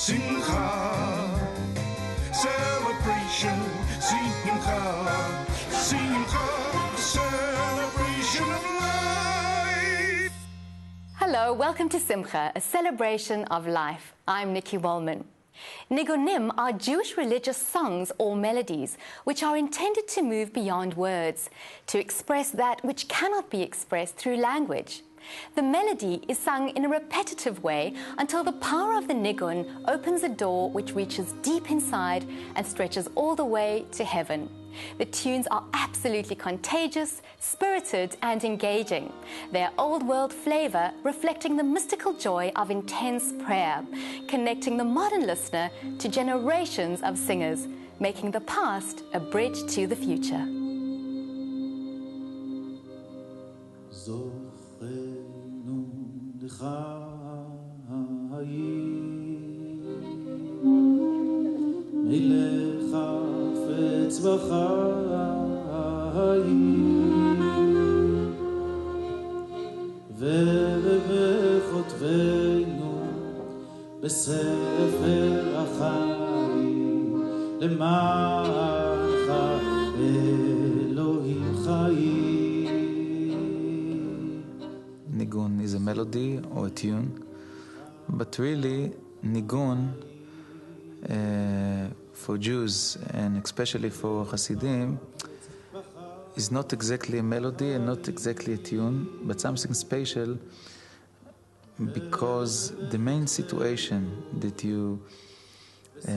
Simcha, celebration, Simcha, Simcha, celebration of life. Hello, welcome to Simcha, a celebration of life. I'm Nikki Wallman. Niggunim are Jewish religious songs or melodies which are intended to move beyond words, to express that which cannot be expressed through language. The melody is sung in a repetitive way until the power of the niggun opens a door which reaches deep inside and stretches all the way to heaven. The tunes are absolutely contagious, spirited and engaging. Their old world flavor reflecting the mystical joy of intense prayer, connecting the modern listener to generations of singers, making the past a bridge to the future. ובחוטבינו בספר החיים למענך אלוהים חיים. Niggun is a melody or a tune, but really Niggun for Jews and especially for Hasidim is not exactly a melody and not exactly a tune, but something special, because the main situation that you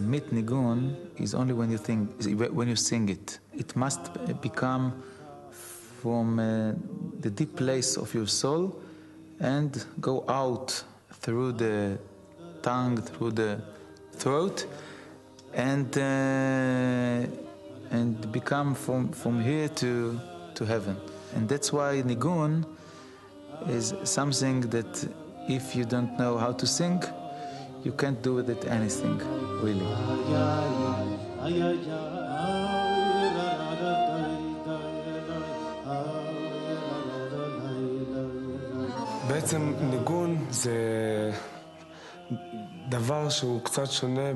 meet Niggun is only when you sing it. It must become from the deep place of your soul and go out through the tongue, through the throat, and become from here to heaven. And that's why Niggun is something that if you don't know how to sing, you can't do with it anything, really. בעצם ניגון זה דבר שהוא קצת שונה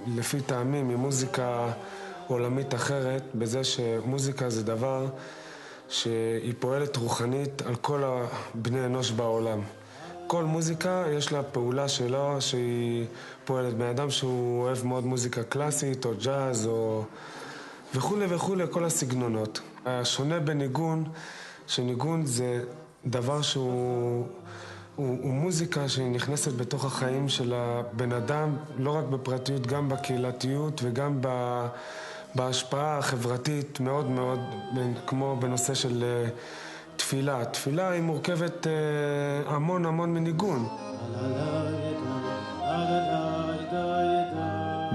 לפי טעמי ממוזיקה עולמית אחרת, בזה שמוזיקה זה דבר שהיא פועלת רוחנית על כל בני אנוש בעולם. כל מוזיקה יש לה פעולה שלו שהיא פועלת. בן אדם שהוא אוהב מאוד מוזיקה קלאסית או ג'אז או וכולי וכולי, כל הסגנונות. השונה בניגון, שניגון זה דבר שהוא מוזיקה שהיא נכנסת בתוך החיים של הבן אדם, לא רק בפרטיות, גם בקהילתיות וגם בהשפעה החברתית מאוד מאוד, כמו בנושא של תפילה. תפילה היא מורכבת המון המון מניגון.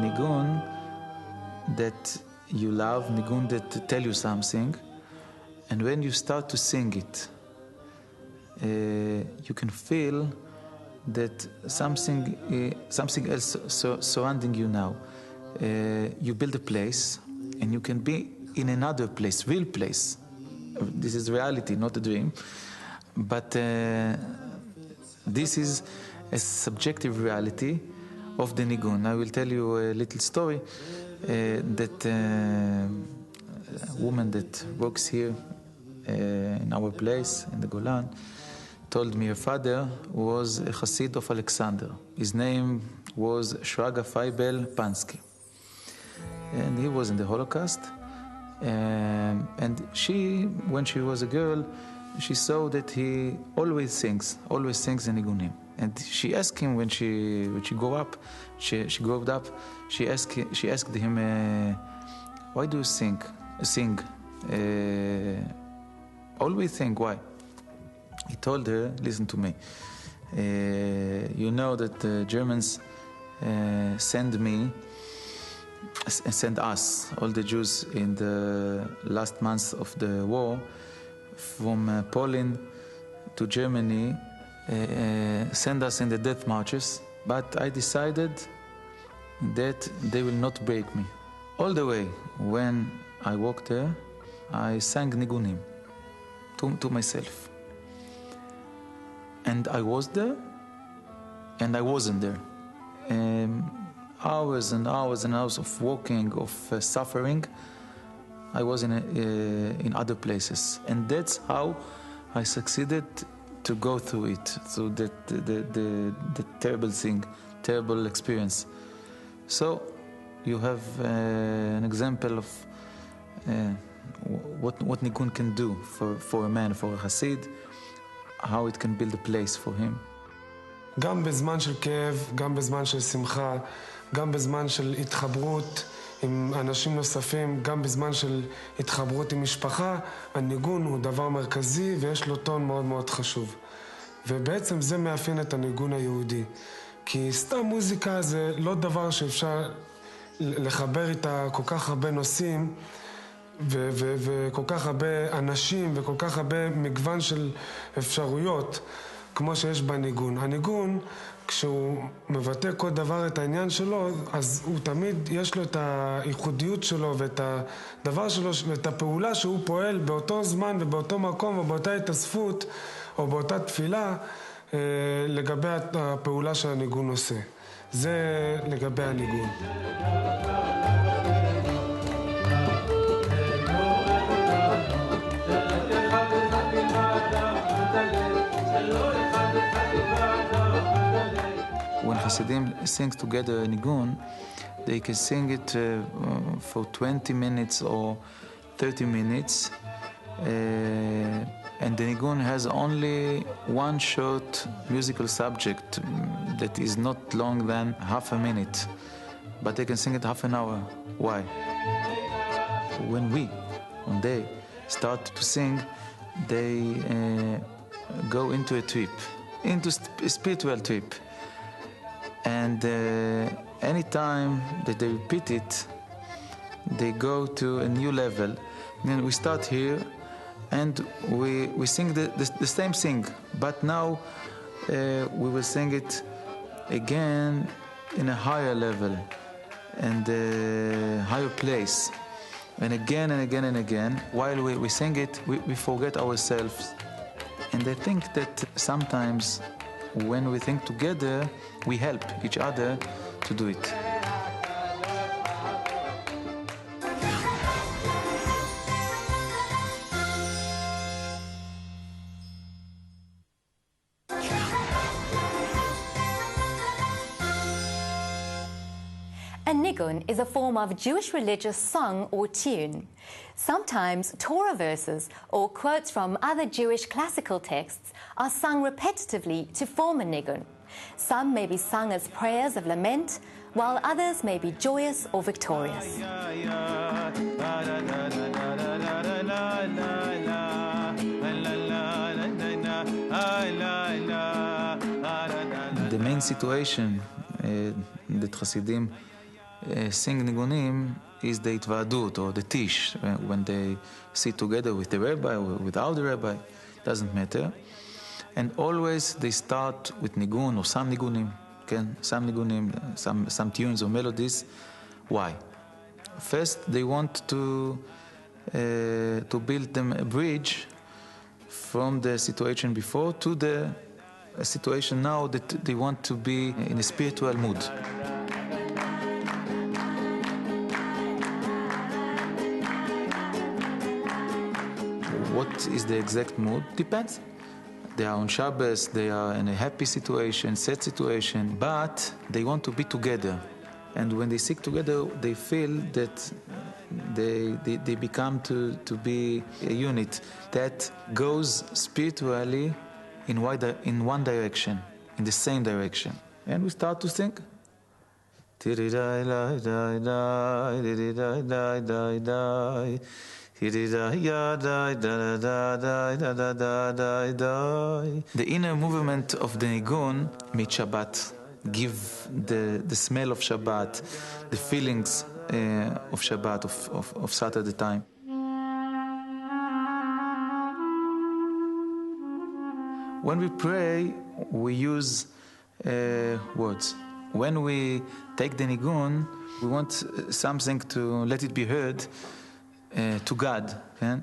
Niggun that you love, Niggun that tell you something, and when you start to sing it, you can feel that something else surrounding you now. You build a place, and you can be in another place, real place. This is reality, not a dream. But this is a subjective reality of the Niggun. I will tell you a little story that a woman that works here in our place, in the Golan, told me her father was a Chassid of Alexander. His name was Shraga Feibel Pansky. And he was in the Holocaust. And she, when she was a girl, she saw that he always sings the Niggunim. And she asked him when she grew up, she asked him, why do you sing? Always sing, why? He told her, listen to me, you know that the Germans send us, all the Jews in the last months of the war, from Poland to Germany, send us in the death marches, but I decided that they will not break me. All the way, when I walked there, I sang Niggunim to myself. And I was there, and I wasn't there. hours and hours and hours of walking, of suffering, I was in other places. And that's how I succeeded to go through it, through the terrible thing, terrible experience. So you have an example of what Niggun can do for a man, for a Hasid, how it can build a place for him. גם בזמן של כאב, גם בזמן של שמחה, גם בזמן של התחברות עם אנשים נוספים, גם בזמן של התחברות עם משפחה, הניגון הוא דבר מרכזי ויש לו טון מאוד מאוד חשוב. ובעצם זה מאפיין את הניגון היהודי. כי סתם מוזיקה זה לא דבר שאפשר לחבר איתה כל כך הרבה נושאים וכל כך הרבה אנשים וכל כך הרבה מגוון של אפשרויות כמו שיש בניגון. הניגון, כשהוא מבטא כל דבר את העניין שלו, אז הוא תמיד יש לו את הייחודיות שלו ואת הדבר שלו ואת הפעולה שהוא פועל באותו זמן ובאותו מקום או באותה התאספות או באותה תפילה לגבי הפעולה שהניגון עושה. זה לגבי הניגון. When Hasidim sing together a Niggun, they can sing it for 20 minutes or 30 minutes. And the Niggun has only one short musical subject that is not long than half a minute. But they can sing it half an hour. Why? When we, one day, start to sing, they go into a trip, into a spiritual trip. And any time that they repeat it, they go to a new level. Then we start here, and we sing the same thing, but now we will sing it again in a higher level and a higher place. And again and again and again, while we sing it, we forget ourselves. And I think that sometimes when we think together, we help each other to do it. A niggun is a form of Jewish religious song or tune. Sometimes Torah verses or quotes from other Jewish classical texts are sung repetitively to form a niggun. Some may be sung as prayers of lament, while others may be joyous or victorious. The main situation that Hasidim sing Nigunim is the Itvaadut or the Tish, when they sit together with the rabbi or without the rabbi, doesn't matter. And always they start with Nigun or some Nigunim, some tunes or melodies. Why? First, they want to build them a bridge from the situation before to the situation now that they want to be in a spiritual mood. What is the exact mood? Depends. They are on Shabbos, they are in a happy situation, sad situation, but they want to be together. And when they sing together, they feel that they become to be a unit that goes spiritually in one direction, in the same direction. And we start to sing. The inner movement of the Niggun made Shabbat, give the smell of Shabbat, the feelings of Shabbat, of Saturday time. When we pray, we use words. When we take the Niggun, we want something to let it be heard to God. Okay?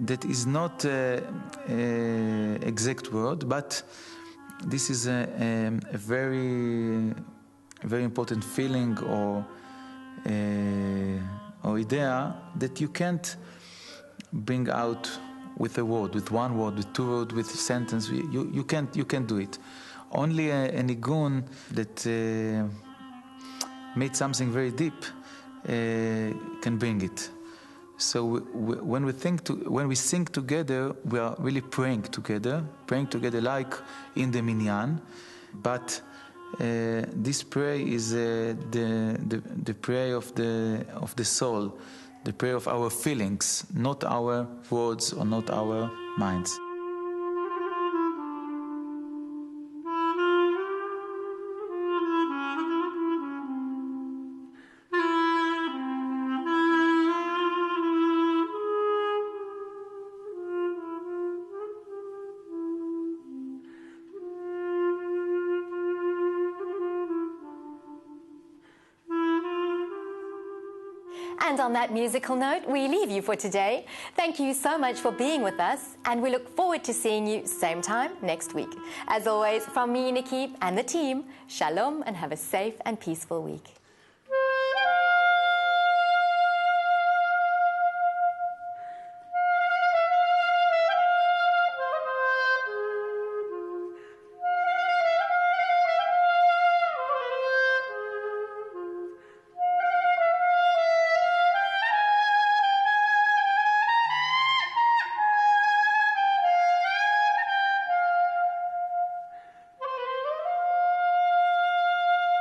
That is not exact word, but this is a very very important feeling or idea that you can't bring out with a word, with one word, with two words, with a sentence. You can't do it. Only a Niggun that made something very deep can bring it. So when we sing together, we are really praying together like in the minyan. But this prayer is the prayer of the soul, the prayer of our feelings, not our words or not our minds. And on that musical note, we leave you for today. Thank you so much for being with us, and we look forward to seeing you same time next week. As always, from me, Nikki, and the team, shalom, and have a safe and peaceful week.